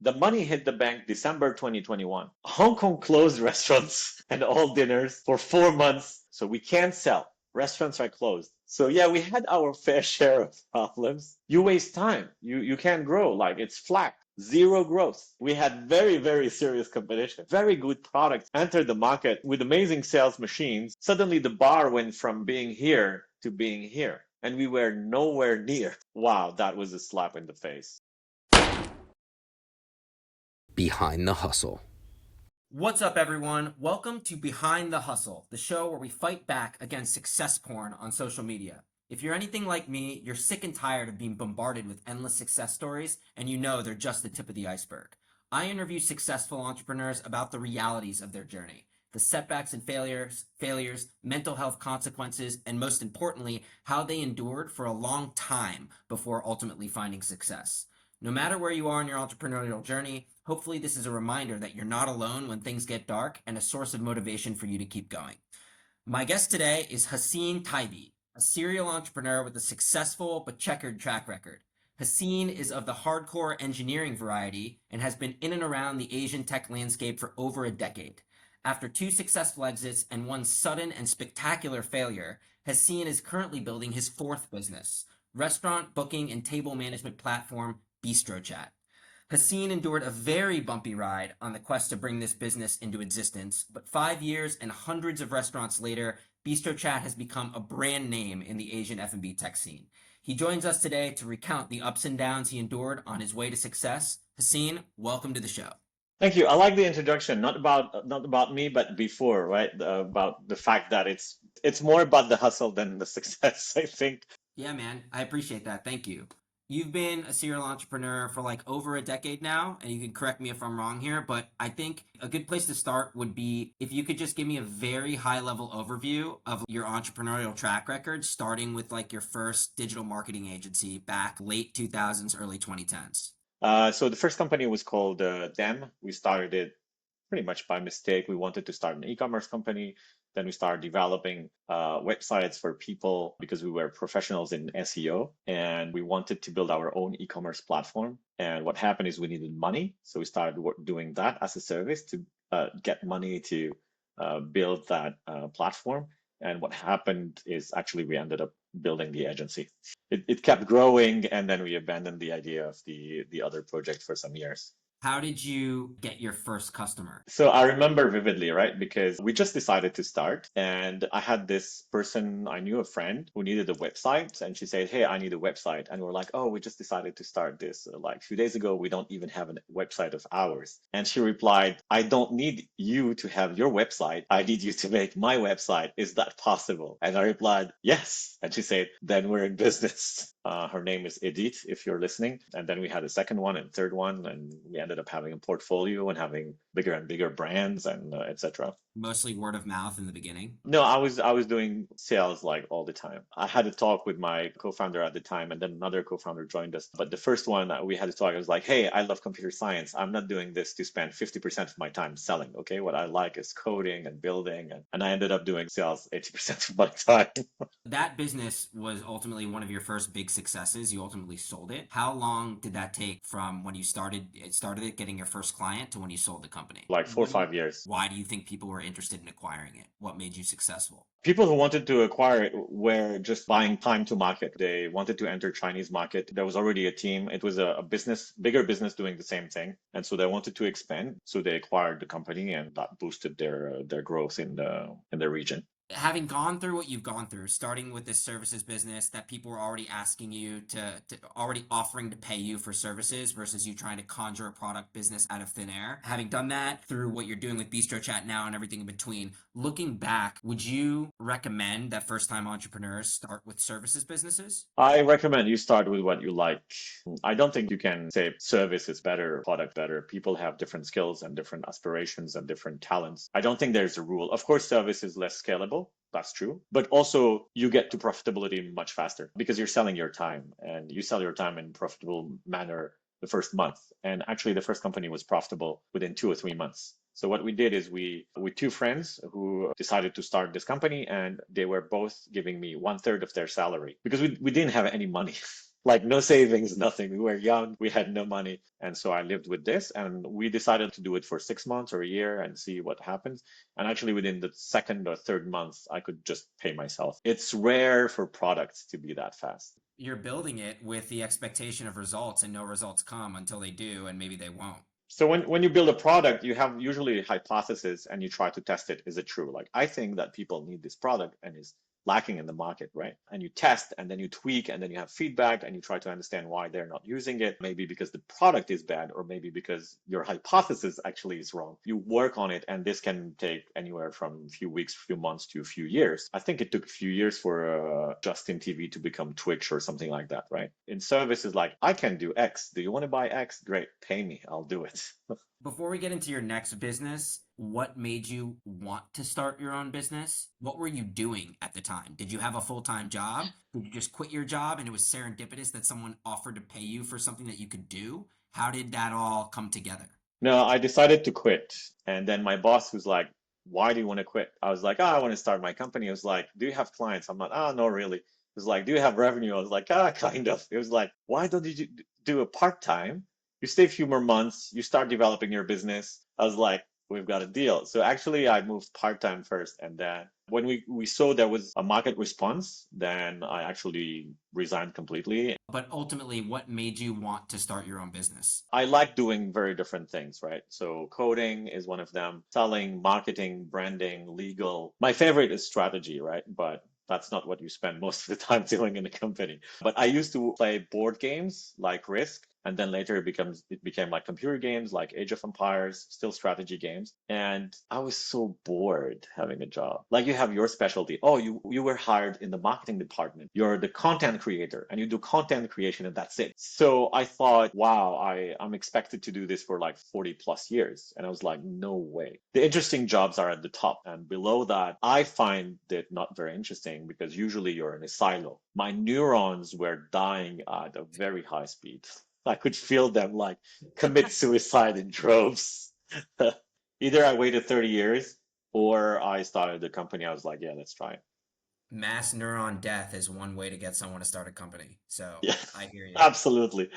The money hit the bank December 2021. Hong Kong closed restaurants and all dinners for 4 months. So we can't sell. Restaurants are closed. So yeah, we had our fair share of problems. You waste time. You can't grow. Like it's flat. Zero growth. We had very, very serious competition. Very good products entered the market with amazing sales machines. Suddenly the bar went from being here to being here. And we were nowhere near. Wow, that was a slap in the face. Behind the Hustle. What's up, everyone? Welcome to Behind the Hustle, the show where we fight back against success porn on social media. If you're anything like me, you're sick and tired of being bombarded with endless success stories, and you know they're just the tip of the iceberg. I interview successful entrepreneurs about the realities of their journey, the setbacks and failures, mental health consequences, and most importantly, how they endured for a long time before ultimately finding success. No matter where you are in your entrepreneurial journey, hopefully this is a reminder that you're not alone when things get dark and a source of motivation for you to keep going. My guest today is Hacene Taibi, a serial entrepreneur with a successful but checkered track record. Hacene is of the hardcore engineering variety and has been in and around the Asian tech landscape for over a decade. After 2 successful exits and 1 sudden and spectacular failure, Hacene is currently building his 4th business, restaurant booking and table management platform BistroChat. Hacene endured a very bumpy ride on the quest to bring this business into existence, but 5 years and hundreds of restaurants later, BistroChat has become a brand name in the Asian F&B tech scene. He joins us today to recount the ups and downs he endured on his way to success. Hacene, welcome to the show. Thank you. I like the introduction, not about me, but before, right? About the fact that it's more about the hustle than the success, I think. Yeah, man, I appreciate that. Thank you. You've been a serial entrepreneur for like over a decade now, and you can correct me if I'm wrong here, but I think a good place to start would be if you could just give me a very high level overview of your entrepreneurial track record, starting with like your first digital marketing agency back late 2000s, early 2010s. So the first company was called Dem. We started it pretty much by mistake. We wanted to start an e-commerce company. Then we started developing websites for people because we were professionals in SEO and we wanted to build our own e-commerce platform. And what happened is we needed money. So we started doing that as a service to get money to build that platform. And what happened is actually we ended up building the agency. It kept growing and then we abandoned the idea of the other project for some years. How did you get your first customer? So I remember vividly, right? Because we just decided to start. And I had this person, I knew a friend who needed a website. And she said, hey, I need a website. And we're like, oh, we just decided to start this like a few days ago. We don't even have a website of ours. And she replied, I don't need you to have your website. I need you to make my website. Is that possible? And I replied, yes. And she said, then we're in business. Her name is Edith, if you're listening. And then we had a second one and third one. And we ended up having a portfolio and having bigger and bigger brands and etc. Mostly word of mouth in the beginning. No, I was doing sales like all the time. I had a talk with my co-founder at the time, and then another co-founder joined us. But the first one that we had to talk, I was like, hey, I love computer science. I'm not doing this to spend 50% of my time selling. Okay, what I like is coding and building, and I ended up doing sales 80% of my time. That business was ultimately one of your first big successes. You ultimately sold it. How long did that take from when you started it, getting your first client, to when you sold the company? Like 4 or 5 years. Why do you think people were interested in acquiring it? What made you successful? People who wanted to acquire it were just buying time to market. They wanted to enter Chinese market. There was already a team. It was a bigger business doing the same thing. And so they wanted to expand. So they acquired the company and that boosted their growth in the region. Having gone through what you've gone through, starting with this services business that people were already asking you to already offering to pay you for services versus you trying to conjure a product business out of thin air. Having done that through what you're doing with BistroChat now and everything in between, looking back, would you recommend that first-time entrepreneurs start with services businesses? I recommend you start with what you like. I don't think you can say service is better, product better. People have different skills and different aspirations and different talents. I don't think there's a rule. Of course, service is less scalable. That's true. But also you get to profitability much faster because you're selling your time and you sell your time in a profitable manner the first month. And actually the first company was profitable within 2 or 3 months. So what we did is we, with 2 friends who decided to start this company, and they were both giving me 1/3 of their salary because we didn't have any money. Like no savings, nothing. We were young, we had no money. And so I lived with this and we decided to do it for 6 months or a year and see what happens. And actually within the second or third month, I could just pay myself. It's rare for products to be that fast. You're building it with the expectation of results, and no results come until they do, and maybe they won't. So when you build a product, you have usually a hypothesis and you try to test it. Is it true? Like I think that people need this product and is lacking in the market, right? And you test and then you tweak and then you have feedback and you try to understand why they're not using it. Maybe because the product is bad or maybe because your hypothesis actually is wrong. You work on it and this can take anywhere from a few weeks, few months to a few years. I think it took a few years for Justin TV to become Twitch or something like that, right? In services like I can do X. Do you want to buy X? Great, pay me. I'll do it. Before we get into your next business, what made you want to start your own business? What were you doing at the time? Did you have a full-time job? Did you just quit your job and it was serendipitous that someone offered to pay you for something that you could do? How did that all come together? No, I decided to quit. And then my boss was like, why do you want to quit? I was like, oh, I want to start my company. It was like, do you have clients? I'm like, oh, no, really. It was like, do you have revenue? I was like, ah, kind of. It was like, why don't you do a part-time? You stay a few more months, you start developing your business. I was like, we've got a deal. So actually I moved part-time first. And then when we saw there was a market response, then I actually resigned completely. But ultimately, what made you want to start your own business? I like doing very different things, right? So coding is one of them, selling, marketing, branding, legal. My favorite is strategy, right? But that's not what you spend most of the time doing in a company. But I used to play board games like Risk, and then later it became like computer games like Age of Empires, still strategy games. And I was so bored having a job. Like you have your specialty. Oh, you were hired in the marketing department. You're the content creator and you do content creation and that's it. So I thought, wow, I'm expected to do this for like 40 plus years. And I was like, no way. The interesting jobs are at the top. And below that, I find it not very interesting because usually you're in a silo. My neurons were dying at a very high speed. I could feel them like commit suicide in droves. Either I waited 30 years or I started the company. I was like, yeah, let's try it. Mass neuron death is one way to get someone to start a company. So Yeah, I hear you. absolutely.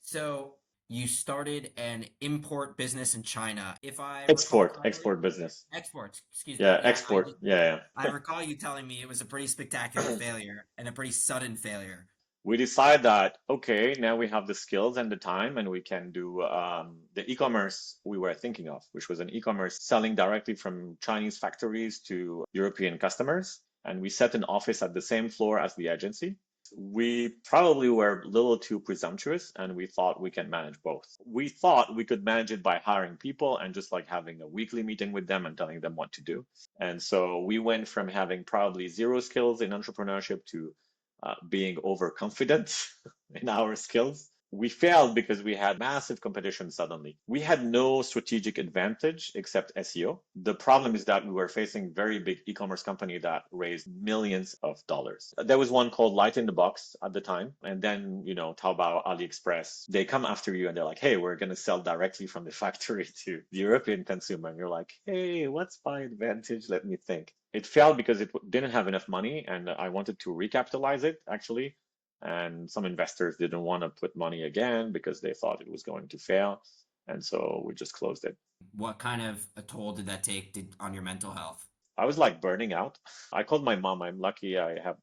So you started an import business in China. If I recall correctly, Export business. exports, excuse me. Yeah, Yeah, export. Yeah, I yeah. recall you telling me it was a pretty spectacular failure and a pretty sudden failure. We decide that, okay, now we have the skills and the time and we can do the e-commerce we were thinking of, which was an e-commerce selling directly from Chinese factories to European customers. And we set an office at the same floor as the agency. We probably were a little too presumptuous and we thought we can manage both. We thought we could manage it by hiring people and just like having a weekly meeting with them and telling them what to do. And so we went from having probably zero skills in entrepreneurship to being overconfident in our skills. We failed because we had massive competition suddenly. We had no strategic advantage except SEO. The problem is that we were facing very big e-commerce company that raised millions of dollars. There was one called Light in the Box at the time. And then, Taobao, AliExpress, they come after you and they're like, hey, we're going to sell directly from the factory to the European consumer. And you're like, hey, what's my advantage? Let me think. It failed because it didn't have enough money and I wanted to recapitalize it actually. And some investors didn't want to put money again because they thought it was going to fail. And so we just closed it. What kind of a toll did that take on your mental health? I was like burning out. I called my mom. I'm lucky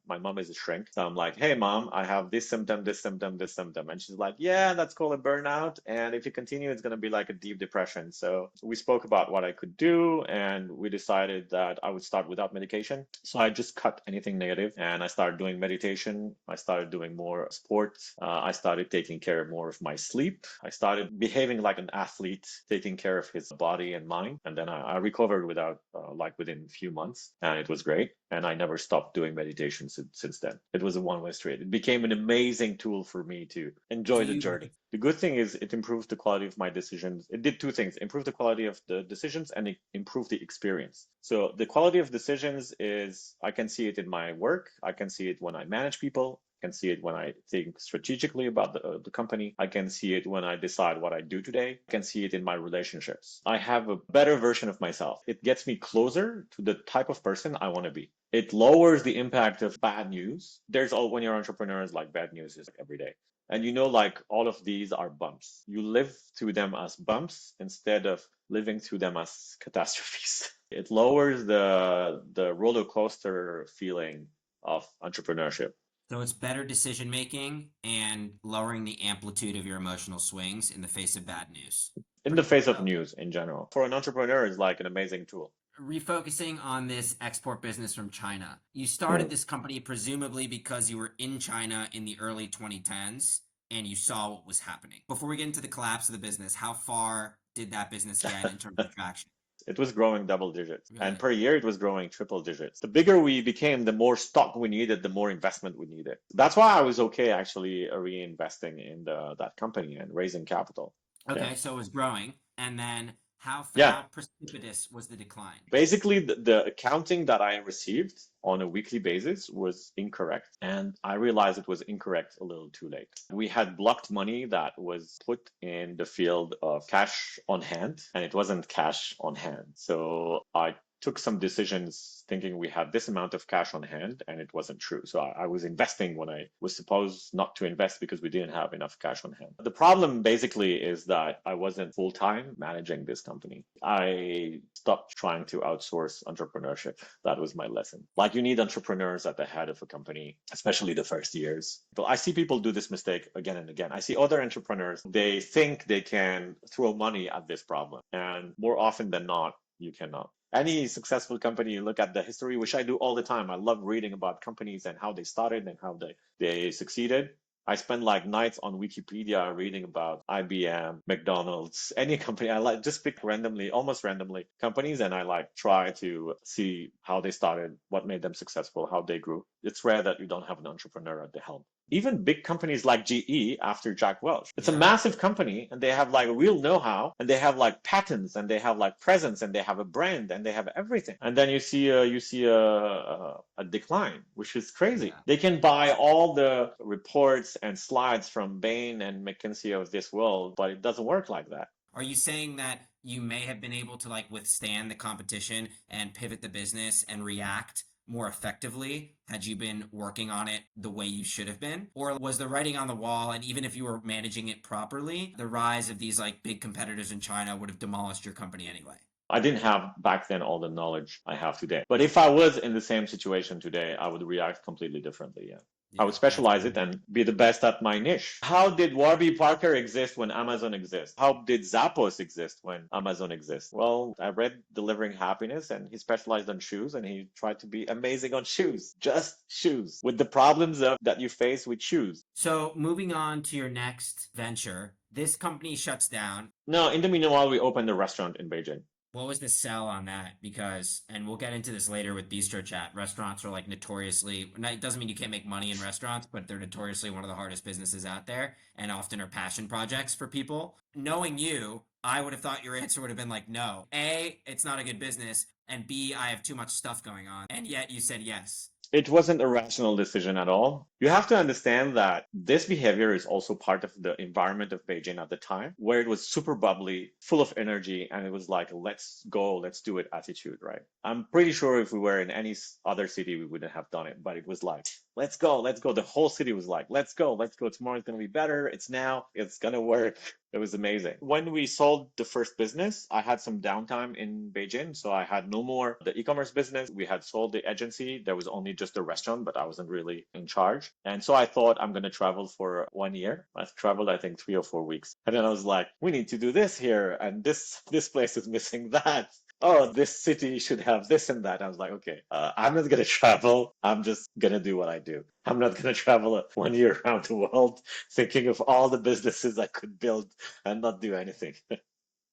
my mom is a shrink. So I'm like, hey mom, I have this symptom, this symptom, this symptom. And she's like, yeah, that's called a burnout. And if you continue, it's going to be like a deep depression. So we spoke about what I could do and we decided that I would start without medication. So I just cut anything negative and I started doing meditation. I started doing more sports. I started taking care more of my sleep. I started behaving like an athlete, taking care of his body and mind. And then I recovered within a few months and it was great. And I never stopped doing meditation since then. It was a one-way street. It became an amazing tool for me to enjoy the journey. The good thing is it improved the quality of my decisions. It did two things: improve the quality of the decisions and it improved the experience. So the quality of decisions is I can see it in my work. I can see it when I manage people. I can see it when I think strategically about the company. I can see it when I decide what I do today. I can see it in my relationships. I have a better version of myself. It gets me closer to the type of person I want to be. It lowers the impact of bad news. There's all, when you're entrepreneurs, like bad news is like every day. And like all of these are bumps. You live through them as bumps instead of living through them as catastrophes. It lowers the roller coaster feeling of entrepreneurship. So it's better decision making and lowering the amplitude of your emotional swings in the face of bad news. In the face of news in general. For an entrepreneur, is like an amazing tool. Refocusing on this export business from China. You started this company presumably because you were in China in the early 2010s and you saw what was happening. Before we get into the collapse of the business, how far did that business get in terms of traction? It was growing double digits. Really? And per year, it was growing triple digits. The bigger we became, the more stock we needed, the more investment we needed. That's why I was okay actually reinvesting in that company and raising capital. Okay, Yeah. so it was growing. And then how Yeah. precipitous was the decline? Basically, the accounting that I received on a weekly basis was incorrect. And I realized it was incorrect a little too late. We had blocked money that was put in the field of cash on hand, and it wasn't cash on hand. So I took some decisions thinking we had this amount of cash on hand, and it wasn't true. So I was investing when I was supposed not to invest because we didn't have enough cash on hand. The problem basically is that I wasn't full-time managing this company. I stopped trying to outsource entrepreneurship. That was my lesson. Like, you need entrepreneurs at the head of a company, especially the first years. But I see people do this mistake again and again. I see other entrepreneurs, they think they can throw money at this problem. And more often than not, you cannot. Any successful company, you look at the history, which I do all the time. I love reading about companies and how they started and how they succeeded. I spend like nights on Wikipedia reading about IBM, McDonald's, any company. I like just pick randomly, almost randomly companies, and I like try to see how they started, what made them successful, how they grew. It's rare that you don't have an entrepreneur at the helm. Even big companies like GE after Jack Welch. It's a massive company and they have like real know-how and they have like patents and they have like presence and they have a brand and they have everything. And then you see a decline, which is crazy. Yeah. They can buy all the reports and slides from Bain and McKinsey of this world, but it doesn't work like that. Are you saying that you may have been able to like withstand the competition and pivot the business and react more effectively had you been working on it the way you should have been? Or was the writing on the wall, and even if you were managing it properly, the rise of these like big competitors in China would have demolished your company anyway? I didn't have back then all the knowledge I have today. But if I was in the same situation today, I would react completely differently. Yeah. I would specialize it and be the best at my niche. How did Warby Parker exist when Amazon exists? How did Zappos exist when Amazon exists? Well, I read Delivering Happiness and he specialized on shoes and he tried to be amazing on shoes, just shoes, with the problems that you face with shoes. So moving on to your next venture, this company shuts down. No, in the meanwhile, we opened a restaurant in Beijing. What was the sell on that? Because, and we'll get into this later with BistroChat, restaurants are like notoriously, it doesn't mean you can't make money in restaurants, but they're notoriously one of the hardest businesses out there and often are passion projects for people. Knowing you, I would have thought your answer would have been like, no. A, it's not a good business, and B, I have too much stuff going on. And yet you said yes. It wasn't a rational decision at all. You have to understand that this behavior is also part of the environment of Beijing at the time, where it was super bubbly, full of energy, and it was like, let's go, let's do it attitude, right? I'm pretty sure if we were in any other city, we wouldn't have done it, but it was like, let's go, let's go. The whole city was like, let's go. Tomorrow's going to be better. It's now, it's going to work. It was amazing. When we sold the first business, I had some downtime in Beijing. So I had no more the e-commerce business. We had sold the agency. There was only just a restaurant, but I wasn't really in charge. And so I thought I'm going to travel for 1 year. I've traveled, I think, 3 or 4 weeks. And then I was like, we need to do this here. And this place is missing that. Oh, this city should have this and that. I was like, okay, I'm not going to travel. I'm just going to do what I do. I'm not going to travel 1 year around the world thinking of all the businesses I could build and not do anything.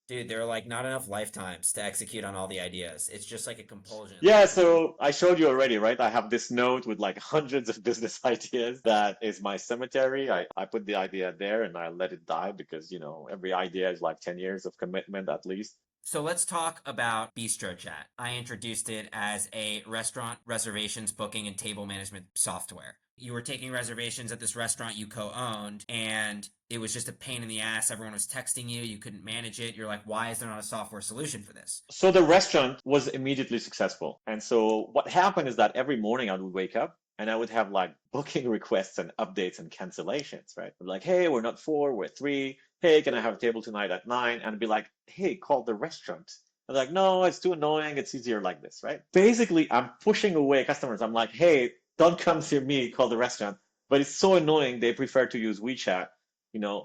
Dude, there are like not enough lifetimes to execute on all the ideas. It's just like a compulsion. Yeah, so I showed you already, right? I have this note with like hundreds of business ideas. That is my cemetery. I put the idea there and I let it die because, every idea is like 10 years of commitment at least. So let's talk about BistroChat. I introduced it as a restaurant reservations, booking, and table management software. You were taking reservations at this restaurant you co-owned, and it was just a pain in the ass. Everyone was texting you. You couldn't manage it. You're like, why is there not a software solution for this? So the restaurant was immediately successful. And so what happened is that every morning I would wake up and I would have like booking requests and updates and cancellations, right? Like, hey, we're not 4, we're 3. Hey, can I have a table tonight at 9? And I'd be like, hey, call the restaurant. I'm like, no, it's too annoying. It's easier like this, right? Basically, I'm pushing away customers. I'm like, hey, don't come to me, call the restaurant. But it's so annoying. They prefer to use WeChat.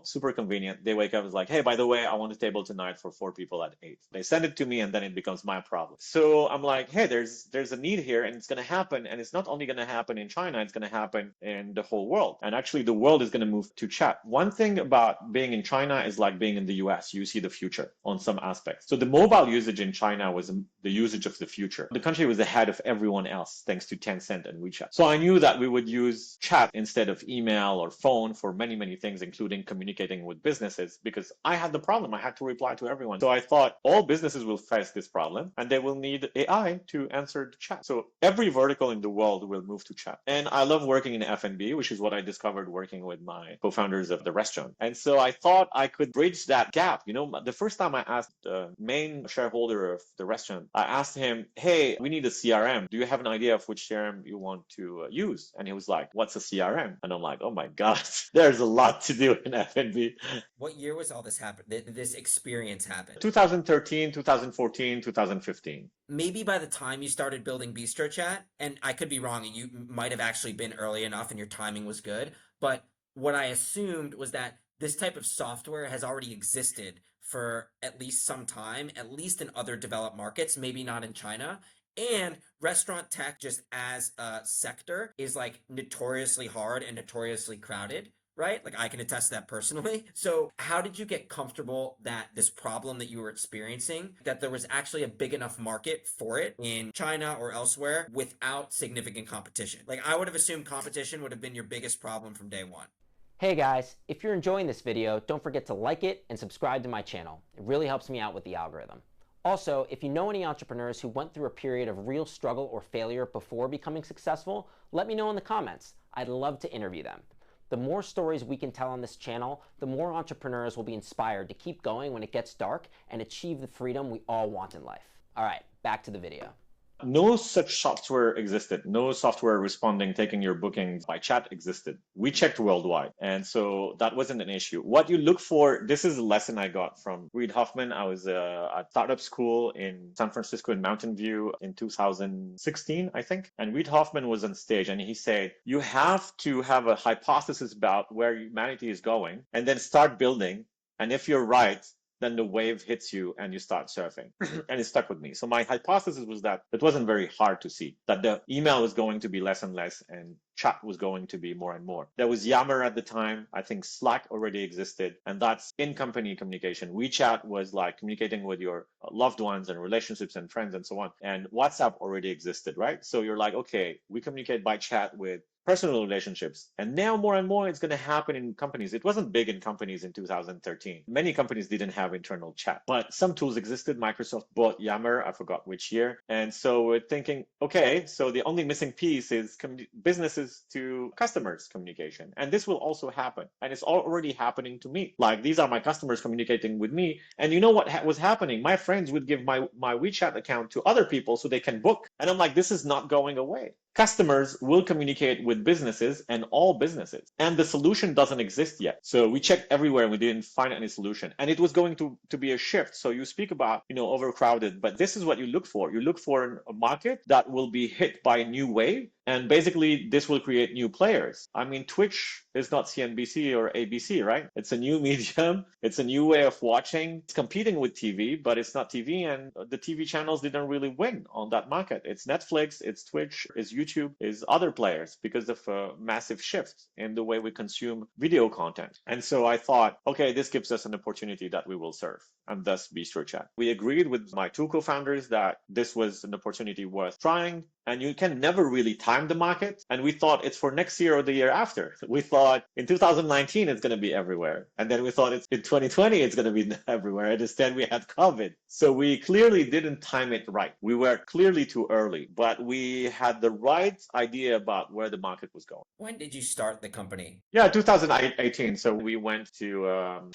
Super convenient. They wake up and it's like, hey, by the way, I want a table tonight for 4 people at 8. They send it to me and then it becomes my problem. So I'm like, hey, there's a need here and it's going to happen. And it's not only going to happen in China, it's going to happen in the whole world. And actually the world is going to move to chat. One thing about being in China is like being in the US. You see the future on some aspects. So the mobile usage in China was the usage of the future. The country was ahead of everyone else thanks to Tencent and WeChat. So I knew that we would use chat instead of email or phone for many, many things, including communicating with businesses, because I had the problem. I had to reply to everyone. So I thought all businesses will face this problem and they will need AI to answer the chat. So every vertical in the world will move to chat. And I love working in F&B, which is what I discovered working with my co-founders of the restaurant. And so I thought I could bridge that gap. The first time I asked the main shareholder of the restaurant, I asked him, hey, we need a CRM. Do you have an idea of which CRM you want to use? And he was like, what's a CRM? And I'm like, oh my God, there's a lot to do in F&B. What year was all this happen? This experience happened? 2013, 2014, 2015. Maybe by the time you started building BistroChat, and I could be wrong, and you might have actually been early enough and your timing was good, but what I assumed was that this type of software has already existed for at least some time, at least in other developed markets, maybe not in China. And restaurant tech, just as a sector, is like notoriously hard and notoriously crowded, right? Like I can attest to that personally. So how did you get comfortable that this problem that you were experiencing, that there was actually a big enough market for it in China or elsewhere without significant competition? Like I would have assumed competition would have been your biggest problem from day one. Hey guys, if you're enjoying this video, don't forget to like it and subscribe to my channel. It really helps me out with the algorithm. Also, if you know any entrepreneurs who went through a period of real struggle or failure before becoming successful, let me know in the comments. I'd love to interview them. The more stories we can tell on this channel, the more entrepreneurs will be inspired to keep going when it gets dark and achieve the freedom we all want in life. All right, back to the video. No such software existed. No software responding, taking your bookings by chat existed. We checked worldwide. And so that wasn't an issue. What you look for, this is a lesson I got from Reid Hoffman. I was at startup school in San Francisco in Mountain View in 2016, I think. And Reid Hoffman was on stage and he said, you have to have a hypothesis about where humanity is going and then start building. And if you're right, then the wave hits you and you start surfing. And it stuck with me. So my hypothesis was that it wasn't very hard to see, that the email was going to be less and less and chat was going to be more and more. There was Yammer at the time. I think Slack already existed, and that's in-company communication. WeChat was like communicating with your loved ones and relationships and friends and so on. And WhatsApp already existed, right? So you're like, okay, we communicate by chat with personal relationships. And now more and more it's going to happen in companies. It wasn't big in companies in 2013. Many companies didn't have internal chat, but some tools existed. Microsoft bought Yammer, I forgot which year. And so we're thinking, okay, so the only missing piece is businesses to customers communication. And this will also happen. And it's already happening to me. Like these are my customers communicating with me. And you know what was happening? My friends would give my WeChat account to other people so they can book. And I'm like, this is not going away. Customers will communicate with businesses and all businesses. And the solution doesn't exist yet. So we checked everywhere and we didn't find any solution. And it was going to be a shift. So you speak about, overcrowded, but this is what you look for. You look for a market that will be hit by a new wave. And basically, this will create new players. I mean, Twitch is not CNBC or ABC, right? It's a new medium. It's a new way of watching. It's competing with TV, but it's not TV. And the TV channels didn't really win on that market. It's Netflix, it's Twitch, it's YouTube, it's other players because of a massive shift in the way we consume video content. And so I thought, okay, this gives us an opportunity that we will serve, and thus BistroChat. We agreed with my two co-founders that this was an opportunity worth trying. And you can never really time timed the market and we thought it's for next year or the year after. We thought in 2019 it's going to be everywhere. And then we thought it's in 2020 it's going to be everywhere. And instead we had COVID. So we clearly didn't time it right. We were clearly too early, but we had the right idea about where the market was going. When did you start the company? Yeah, 2018. So we went to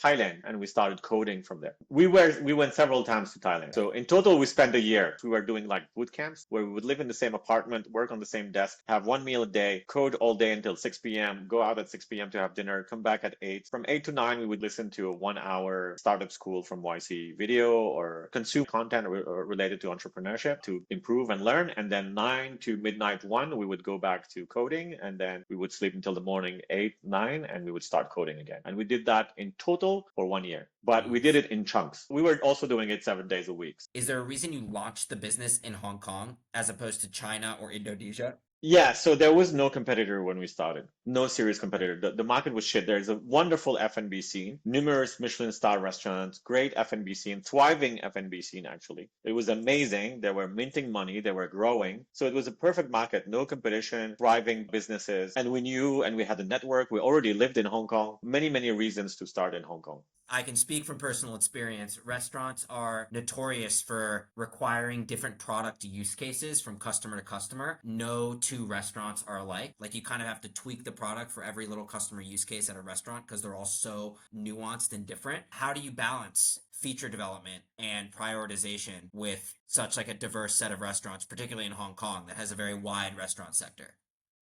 Thailand and we started coding from there. We went several times to Thailand. So in total, we spent a year. We were doing like bootcamps where we would live in the same apartment, work on the same desk, have one meal a day, code all day until 6 p.m., go out at 6 p.m. to have dinner, come back at 8. From 8 to 9, we would listen to a 1-hour startup school from YC video or consume content related to entrepreneurship to improve and learn. And then 9 to midnight 1, we would go back to coding and then we would sleep until the morning 8, 9, and we would start coding again. And we did that in total for 1 year, but we did it in chunks. We were also doing it 7 days a week. Is there a reason you launched the business in Hong Kong as opposed to China or Indonesia? Yeah, so there was no competitor when we started. No serious competitor. The market was shit. There's a wonderful F&B scene, numerous Michelin star restaurants, great F&B scene, thriving F&B scene actually. It was amazing. They were minting money, they were growing. So it was a perfect market, no competition, thriving businesses. And we knew and we had a network. We already lived in Hong Kong. Many, many reasons to start in Hong Kong. I can speak from personal experience. Restaurants are notorious for requiring different product use cases from customer to customer. No two restaurants are alike. Like you kind of have to tweak the product for every little customer use case at a restaurant because they're all so nuanced and different. How do you balance feature development and prioritization with such like a diverse set of restaurants, particularly in Hong Kong that has a very wide restaurant sector?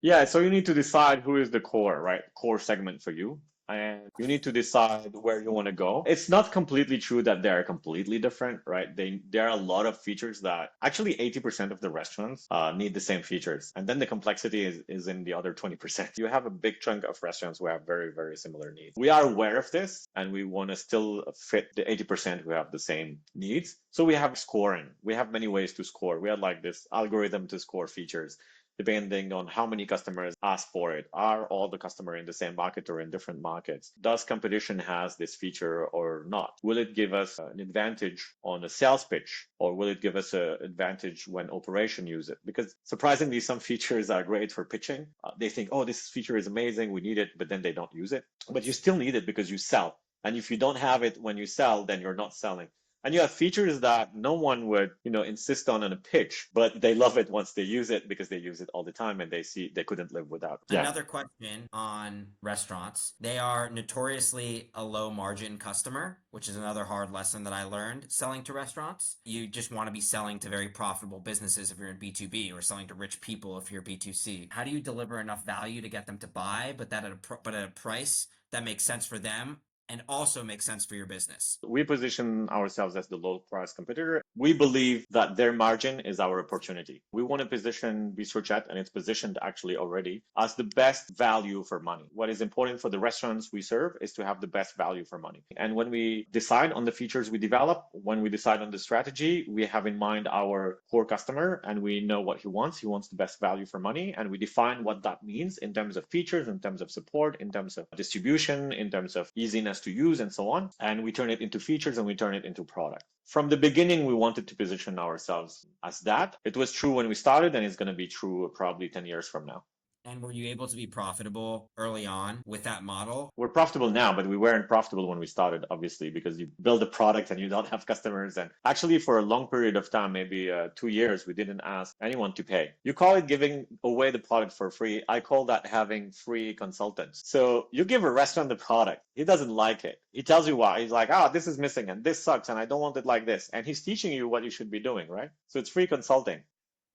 Yeah, so you need to decide who is the core, right? Core segment for you. And you need to decide where you want to go. It's not completely true that they're completely different, right? There are a lot of features that actually 80% of the restaurants need the same features. And then the complexity is in the other 20%. You have a big chunk of restaurants who have very, very similar needs. We are aware of this and we want to still fit the 80% who have the same needs. So we have scoring. We have many ways to score. We have like this algorithm to score features, depending on how many customers ask for it. Are all the customers in the same market or in different markets? Does competition has this feature or not? Will it give us an advantage on a sales pitch or will it give us an advantage when operation use it? Because surprisingly, some features are great for pitching. They think, oh, this feature is amazing, we need it, but then they don't use it. But you still need it because you sell. And if you don't have it when you sell, then you're not selling. And you have features that no one would, insist on in a pitch, but they love it once they use it because they use it all the time and they see they couldn't live without. Yeah. Another question on restaurants. They are notoriously a low margin customer, which is another hard lesson that I learned selling to restaurants. You just want to be selling to very profitable businesses if you're in B2B or selling to rich people if you're B2C. How do you deliver enough value to get them to buy, but at a price that makes sense for them and also makes sense for your business? We position ourselves as the low price competitor. We believe that their margin is our opportunity. We want to position BistroChat, and it's positioned actually already, as the best value for money. What is important for the restaurants we serve is to have the best value for money. And when we decide on the features we develop, when we decide on the strategy, we have in mind our core customer and we know what he wants. He wants the best value for money. And we define what that means in terms of features, in terms of support, in terms of distribution, in terms of easiness to use and so on. And we turn it into features and we turn it into product. From the beginning, we wanted to position ourselves as that. It was true when we started and it's going to be true probably 10 years from now. And were you able to be profitable early on with that model? We're profitable now, but we weren't profitable when we started, obviously, because you build a product and you don't have customers. And actually, for a long period of time, maybe 2 years, we didn't ask anyone to pay. You call it giving away the product for free. I call that having free consultants. So you give a restaurant the product. He doesn't like it. He tells you why. He's like, this is missing and this sucks and I don't want it like this. And he's teaching you what you should be doing, right? So it's free consulting.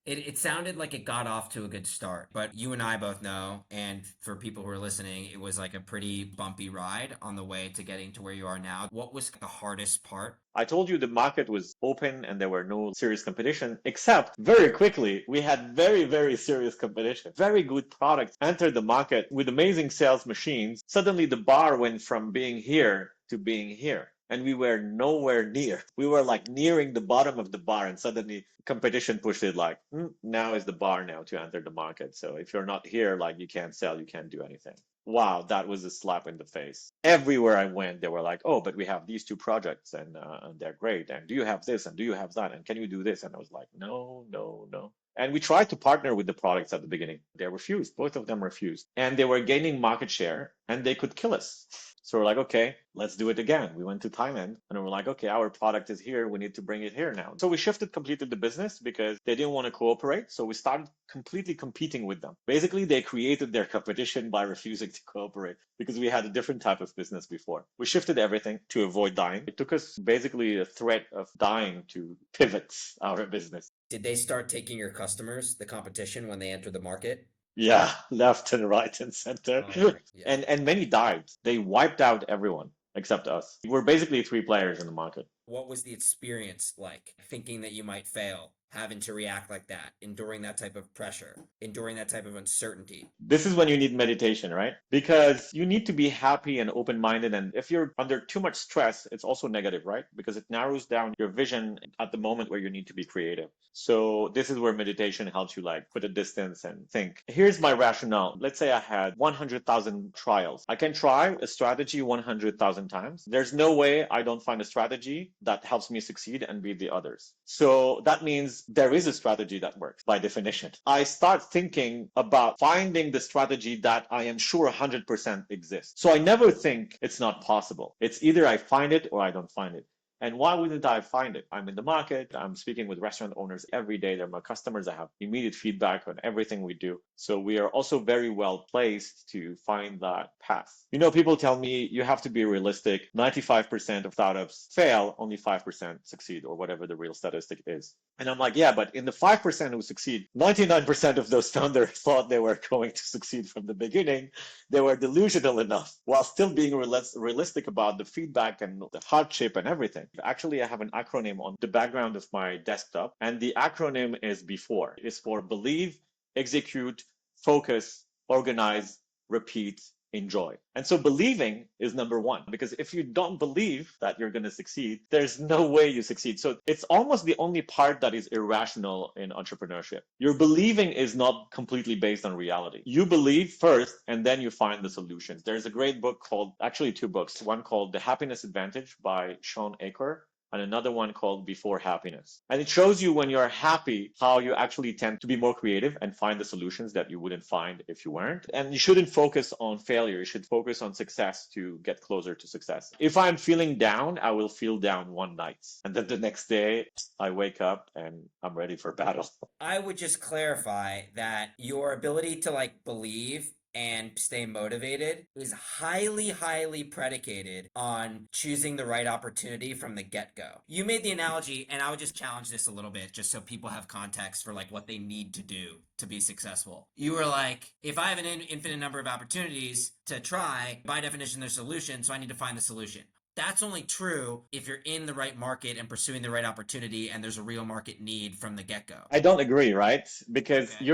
It sounded like it got off to a good start, but you and I both know, and for people who are listening, it was like a pretty bumpy ride on the way to getting to where you are now. What was the hardest part? I told you the market was open and there were no serious competition, except very quickly, we had very, very serious competition. Very good products entered the market with amazing sales machines. Suddenly the bar went from being here to being here. And we were nowhere near. We were like nearing the bottom of the bar and suddenly competition pushed it like, now is the bar now to enter the market. So if you're not here, like you can't sell, you can't do anything. wow, that was a slap in the face. Everywhere I went, they were like, oh, but we have these two projects and they're great. And do you have this? And do you have that? And can you do this? And I was like, no, no, no. And we tried to partner with the products at the beginning. They refused. Both of them refused. And they were gaining market share and they could kill us. So we're like, okay, let's do it again. We went to Thailand and we're like, okay, our product is here. We need to bring it here now. So we shifted completely the business because they didn't want to cooperate. So we started completely competing with them. Basically, they created their competition by refusing to cooperate because we had a different type of business before. We shifted everything to avoid dying. It took us basically a threat of dying to pivot our business. Did they start taking your customers, the competition, when they entered the market? Yeah, left and right and center. Yeah. And many died. They wiped out everyone except us. We're basically three players in the market. What was the experience like, thinking that you might fail, having to react like that, enduring that type of pressure, enduring that type of uncertainty? This is when you need meditation, right? Because you need to be happy and open-minded. And if you're under too much stress, it's also negative, right? Because it narrows down your vision at the moment where you need to be creative. So this is where meditation helps you like put a distance and think. Here's my rationale. Let's say I had 100,000 trials. I can try a strategy 100,000 times. There's no way I don't find a strategy that helps me succeed and beat the others. So that means there is a strategy that works by definition. I start thinking about finding the strategy that I am sure 100% exists. So I never think it's not possible. It's either I find it or I don't find it. And why wouldn't I find it? I'm in the market. I'm speaking with restaurant owners every day. They're my customers. I have immediate feedback on everything we do. So we are also very well placed to find that path. You know, people tell me you have to be realistic. 95% of startups fail, only 5% succeed, or whatever the real statistic is. And I'm like, yeah, but in the 5% who succeed, 99% of those founders thought they were going to succeed from the beginning. They were delusional enough while still being realistic about the feedback and the hardship and everything. Actually, I have an acronym on the background of my desktop, and the acronym is BEFORE. It's for believe, execute, focus, organize, repeat, enjoy. And so believing is number one, because if you don't believe that you're going to succeed, there's no way you succeed. So it's almost the only part that is irrational in entrepreneurship. Your believing is not completely based on reality. You believe first, and then you find the solutions. There's a great book called, actually two books, one called The Happiness Advantage by Sean Aker, and another one called Before Happiness. And it shows you when you're happy, how you actually tend to be more creative and find the solutions that you wouldn't find if you weren't. And you shouldn't focus on failure. You should focus on success to get closer to success. If I'm feeling down, I will feel down one night. And then the next day, I wake up and I'm ready for battle. I would just clarify that your ability to like believe and stay motivated is highly predicated on choosing the right opportunity from the get-go. You made the analogy, and I would just challenge this a little bit just so people have context for like what they need to do to be successful. You were like, if I have an infinite number of opportunities to try, by definition there's a solution, so I need to find the solution. That's only true if you're in the right market and pursuing the right opportunity and there's a real market need from the get-go. I don't agree, right? Because Okay.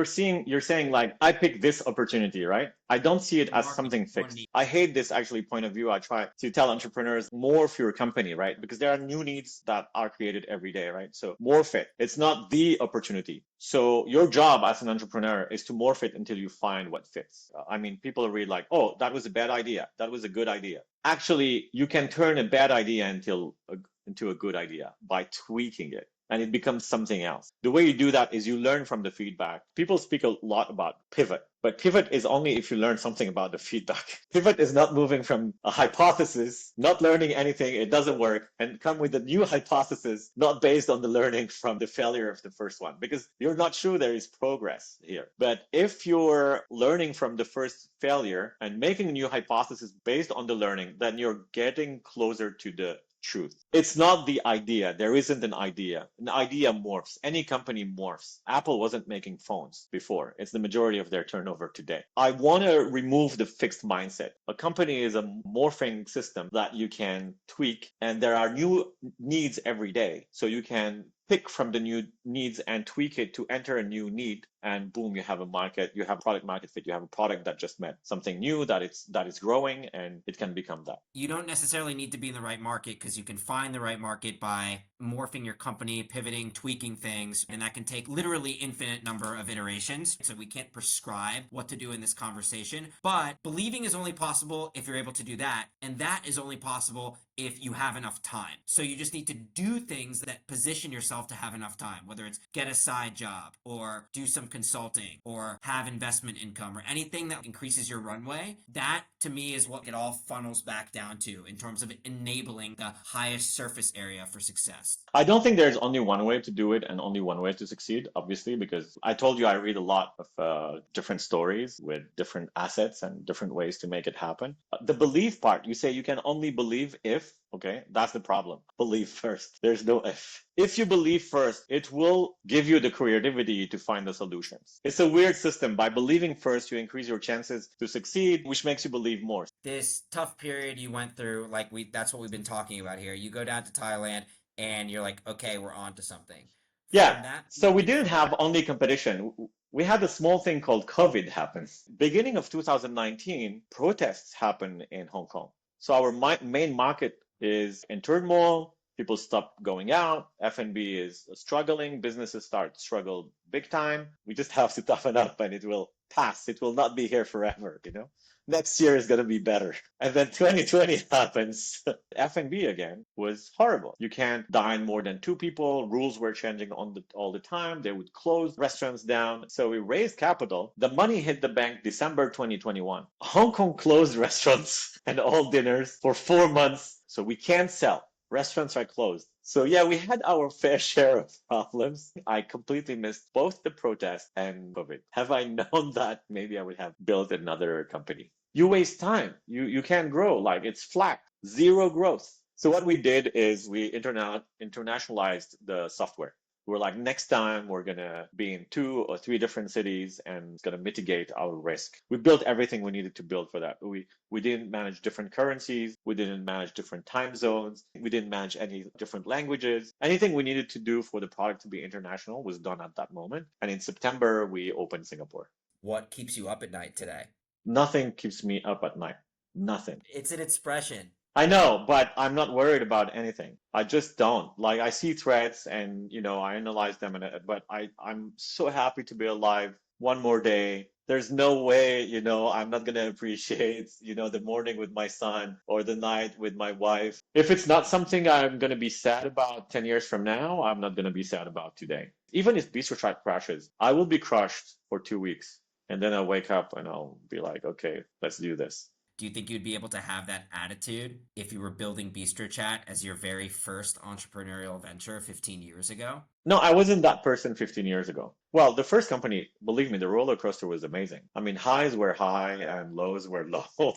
you're saying like, I pick this opportunity, right? I don't see it as Market something or fixed. need. I hate this actually point of view. I try to tell entrepreneurs morph your company, right? Because there are new needs that are created every day, right? So morph it. It's not the opportunity. So your job as an entrepreneur is to morph it until you find what fits. I mean, people read like, oh, that was a bad idea. That was a good idea. Actually, you can turn a bad idea into a good idea by tweaking it, and it becomes something else. The way you do that is you learn from the feedback. People speak a lot about pivot, but pivot is only if you learn something about the feedback. Pivot is not moving from a hypothesis, not learning anything, it doesn't work, and come with a new hypothesis, not based on the learning from the failure of the first one, because you're not sure there is progress here. But if you're learning from the first failure and making a new hypothesis based on the learning, then you're getting closer to the truth. It's not the idea. There isn't an idea. An idea morphs. Any company morphs. Apple wasn't making phones before. It's the majority of their turnover today. I want to remove the fixed mindset. A company is a morphing system that you can tweak, and there are new needs every day. So you can pick from the new needs and tweak it to enter a new need, and boom, you have a market, you have product market fit, you have a product that just met something new that is growing, and it can become that. You don't necessarily need to be in the right market because you can find the right market by morphing your company, pivoting, tweaking things, and that can take literally infinite number of iterations. So we can't prescribe what to do in this conversation, but believing is only possible if you're able to do that, and that is only possible if you have enough time. So you just need to do things that position yourself to have enough time, whether it's get a side job or do some consulting or have investment income or anything that increases your runway. That to me is what it all funnels back down to in terms of enabling the highest surface area for success. I don't think there's only one way to do it and only one way to succeed, obviously, because I told you I read a lot of different stories with different assets and different ways to make it happen. The belief part, you say you can only believe if, okay, that's the problem. Believe first. There's no if. If you believe first, it will give you the creativity to find the solutions. It's a weird system. By believing first, you increase your chances to succeed, which makes you believe more. This tough period you went through, like that's what we've been talking about here. You go down to Thailand and you're like, okay, we're on to something. Yeah. From that So we moment didn't have only competition. We had a small thing called COVID happen. Beginning of 2019, protests happened in Hong Kong. So our main market is in turmoil. People stop going out. F&B is struggling. Businesses start struggle big time. We just have to toughen up and it will pass. It will not be here forever, you know? Next year is going to be better. And then 2020 happens. F&B again was horrible. You can't dine more than two people. Rules were changing all the time. They would close restaurants down. So we raised capital. The money hit the bank December 2021. Hong Kong closed restaurants and all dinners for 4 months. So we can't sell. Restaurants are closed. So yeah, we had our fair share of problems. I completely missed both the protest and COVID. Have I known that, maybe I would have built another company. You waste time. You can't grow. Like it's flat, zero growth. So what we did is we internationalized the software. We're like, next time we're going to be in 2 or 3 different cities and it's going to mitigate our risk. We built everything we needed to build for that. We didn't manage different currencies. We didn't manage different time zones. We didn't manage any different languages. Anything we needed to do for the product to be international was done at that moment. And in September, we opened Singapore. What keeps you up at night today? Nothing keeps me up at night. Nothing. It's an expression. I know, but I'm not worried about anything. I just don't. Like I see threats and I analyze them but I'm so happy to be alive one more day. There's no way, I'm not gonna appreciate, the morning with my son or the night with my wife. If it's not something I'm gonna be sad about 10 years from now, I'm not gonna be sad about today. Even if BistroChat crashes, I will be crushed for 2 weeks. And then I'll wake up and I'll be like, okay, let's do this. Do you think you'd be able to have that attitude if you were building BistroChat as your very first entrepreneurial venture 15 years ago? No, I wasn't that person 15 years ago. Well, the first company, believe me, the roller coaster was amazing. I mean, highs were high and lows were low.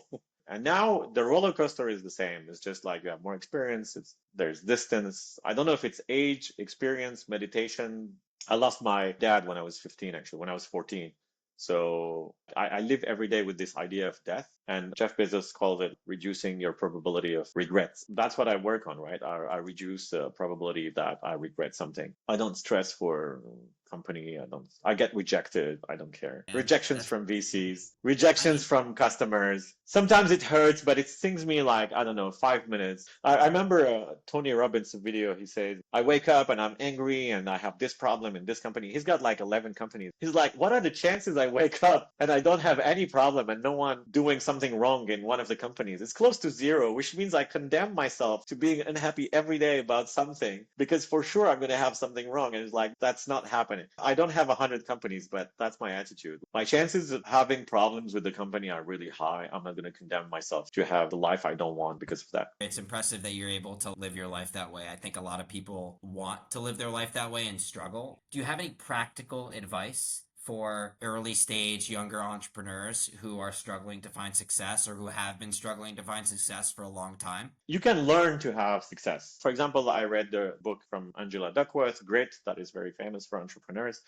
And now the roller coaster is the same. It's just like you have more experience. There's distance. I don't know if it's age, experience, meditation. I lost my dad when I was 15, actually, when I was 14. So I live every day with this idea of death. And Jeff Bezos called it reducing your probability of regrets. That's what I work on, right? I reduce the probability that I regret something. I don't stress for company. I get rejected. I don't care. Rejections from VCs, rejections from customers. Sometimes it hurts, but it stings me like, I don't know, 5 minutes. I remember Tony Robbins' video. He says, I wake up and I'm angry and I have this problem in this company. He's got like 11 companies. He's like, what are the chances I wake up and I don't have any problem and no one doing something wrong in one of the companies? It's close to zero, which means I condemn myself to being unhappy every day about something because for sure I'm going to have something wrong. And it's like, that's not happening. I don't have 100 companies, but that's my attitude. My chances of having problems with the company are really high. I'm not going to condemn myself to have the life I don't want because of that. It's impressive that you're able to live your life that way. I think a lot of people want to live their life that way and struggle. Do you have any practical advice for early stage younger entrepreneurs who are struggling to find success or who have been struggling to find success for a long time? You can learn to have success. For example, I read the book from Angela Duckworth, Grit, that is very famous for entrepreneurs.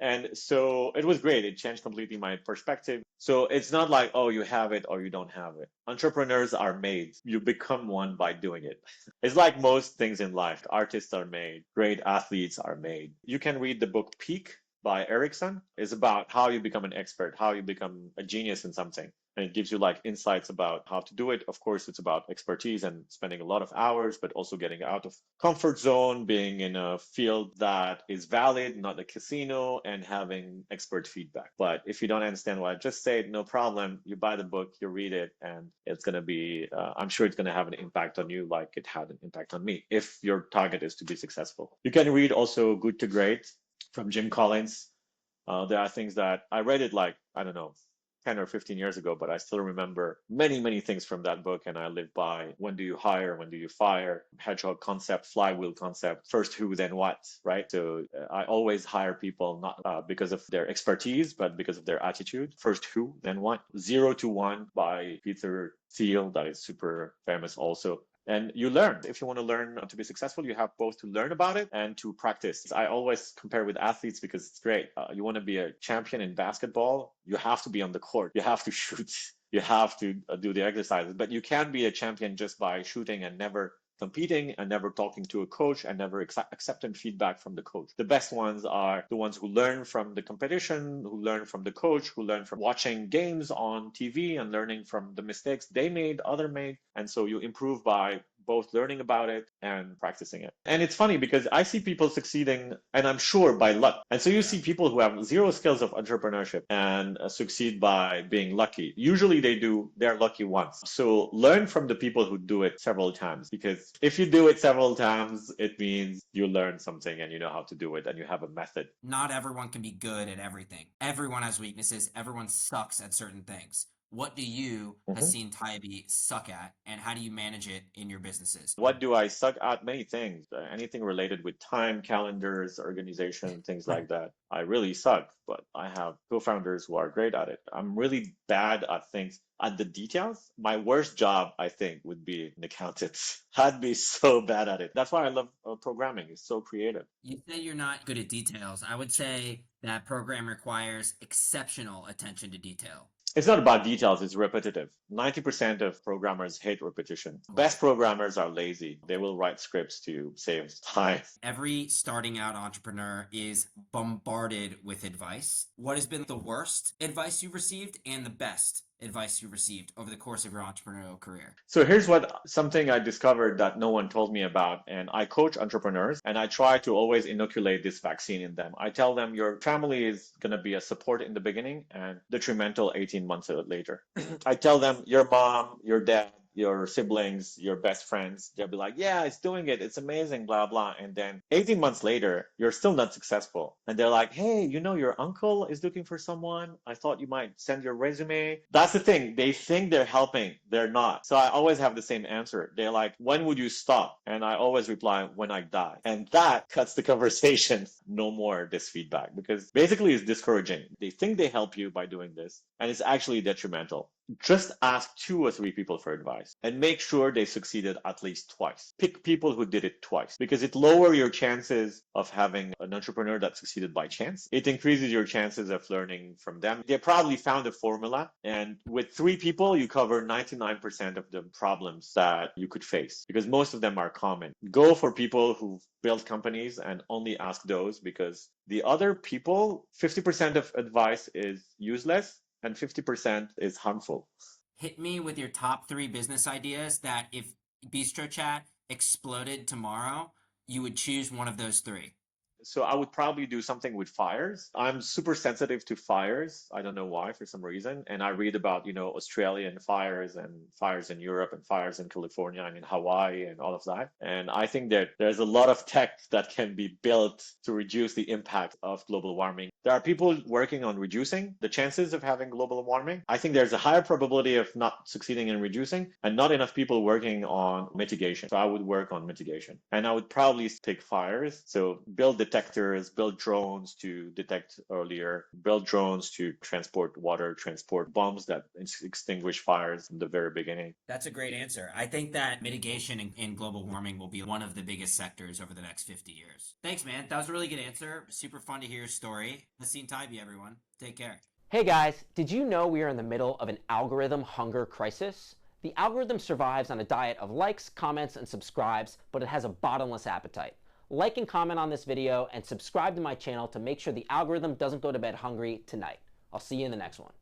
And so it was great. It changed completely my perspective. So it's not like, oh, you have it or you don't have it. Entrepreneurs are made. You become one by doing it. It's like most things in life. Artists are made. Great athletes are made. You can read the book Peak by Erickson. It's about how you become an expert, how you become a genius in something. and it gives you like insights about how to do it. Of course, it's about expertise and spending a lot of hours, but also getting out of comfort zone, being in a field that is valid, not a casino, and having expert feedback. But if you don't understand what I just said, no problem. You buy the book, you read it, and it's going to be, I'm sure it's going to have an impact on you like it had an impact on me if your target is to be successful. You can read also Good to Great from Jim Collins. There are things that I read it like, I don't know, 10 or 15 years ago, but I still remember many, many things from that book. And I live by when do you hire, when do you fire, hedgehog concept, flywheel concept, first who, then what, right? So I always hire people not because of their expertise, but because of their attitude. First who, then what. 0 to 1 by Peter Thiel, that is super famous also. And you learn. If you want to learn to be successful, you have both to learn about it and to practice. I always compare with athletes because it's great. You want to be a champion in basketball, you have to be on the court. You have to shoot. You have to do the exercises. But you can't be a champion just by shooting and never competing and never talking to a coach and never accepting feedback from the coach. The best ones are the ones who learn from the competition, who learn from the coach, who learn from watching games on TV and learning from the mistakes they made, other made. And so you improve by both learning about it and practicing it. And it's funny because I see people succeeding, and I'm sure by luck. And so you see people who have zero skills of entrepreneurship and succeed by being lucky. Usually they're lucky once. So learn from the people who do it several times, because if you do it several times, it means you learn something and you know how to do it and you have a method. Not everyone can be good at everything. Everyone has weaknesses. Everyone sucks at certain things. What do you, Hacene Taibi, suck at, and how do you manage it in your businesses? What do I suck at? Many things. Anything related with time, calendars, organization, things like that. I really suck, but I have co-founders who are great at it. I'm really bad at things, at the details. My worst job, I think, would be an accountant. I'd be so bad at it. That's why I love programming. It's so creative. You say you're not good at details. I would say that program requires exceptional attention to detail. It's not about details, it's repetitive. 90% of programmers hate repetition. Best programmers are lazy. They will write scripts to save time. Every starting out entrepreneur is bombarded with advice. What has been the worst advice you've received and the best advice you received over the course of your entrepreneurial career? So here's something I discovered that no one told me about. And I coach entrepreneurs and I try to always inoculate this vaccine in them. I tell them your family is going to be a support in the beginning and detrimental 18 months later. I tell them your mom, your dad, your siblings, your best friends, they'll be like, yeah, it's doing it. It's amazing, blah, blah. And then 18 months later, you're still not successful. And they're like, hey, your uncle is looking for someone. I thought you might send your resume. That's the thing. They think they're helping. They're not. So I always have the same answer. They're like, when would you stop? And I always reply, when I die. And that cuts the conversation. No more this feedback, because basically it's discouraging. They think they help you by doing this, and it's actually detrimental. Just ask 2 or 3 people for advice and make sure they succeeded at least twice. Pick people who did it twice, because it lowers your chances of having an entrepreneur that succeeded by chance. It increases your chances of learning from them. They probably found a formula, and with 3 people, you cover 99% of the problems that you could face, because most of them are common. Go for people who've built companies and only ask those, because the other people, 50% of advice is useless and 50% is harmful. Hit me with your top 3 business ideas that if BistroChat exploded tomorrow, you would choose one of those 3. So I would probably do something with fires. I'm super sensitive to fires. I don't know why, for some reason. And I read about, Australian fires and fires in Europe and fires in California and in Hawaii and all of that. And I think that there's a lot of tech that can be built to reduce the impact of global warming. There are people working on reducing the chances of having global warming. I think there's a higher probability of not succeeding in reducing and not enough people working on mitigation. So I would work on mitigation. And I would probably take fires. So build detectors, build drones to detect earlier, build drones to transport water, transport bombs that extinguish fires from the very beginning. That's a great answer. I think that mitigation in global warming will be one of the biggest sectors over the next 50 years. Thanks, man. That was a really good answer. Super fun to hear your story. Hacene Taibi, everyone. Take care. Hey guys, did you know we are in the middle of an algorithm hunger crisis? The algorithm survives on a diet of likes, comments, and subscribes, but it has a bottomless appetite. Like and comment on this video and subscribe to my channel to make sure the algorithm doesn't go to bed hungry tonight. I'll see you in the next one.